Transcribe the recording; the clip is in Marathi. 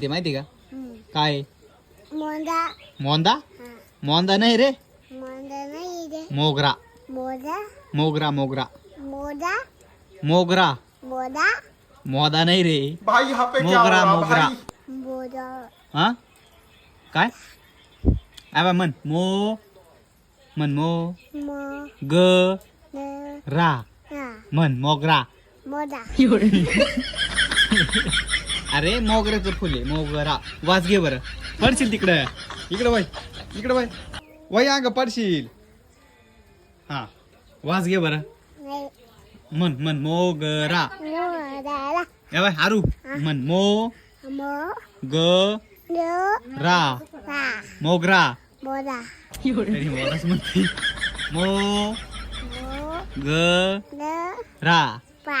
ते माहिती का हम्म. काय मोंदा मोंदा हा. मोंदा नाही रे मोंदा नाही रे. मोगरा मोदा मोगरा मोगरा मोदा मोगरा मोदा मोदा नहीं रे भाई यहाँ पे क्या हो मोगरा रहा मोगरा भाई? मोदा हा काय आबा मन मो मो ग न रा ना मन मोगरा मोदा अरे मोगऱ्याचं फुल आहे मोगरा वाच घे बरं पडशील तिकडं इकडं वय इकडं वय वय अंग पडशील हा वाच घे बरं नाही मन मोगरा मोदाला ए बाय हारू मन मो मो ग न रा ना मोगरा मोदा तरी मोगराच म्हणते मो मो ग न रा पा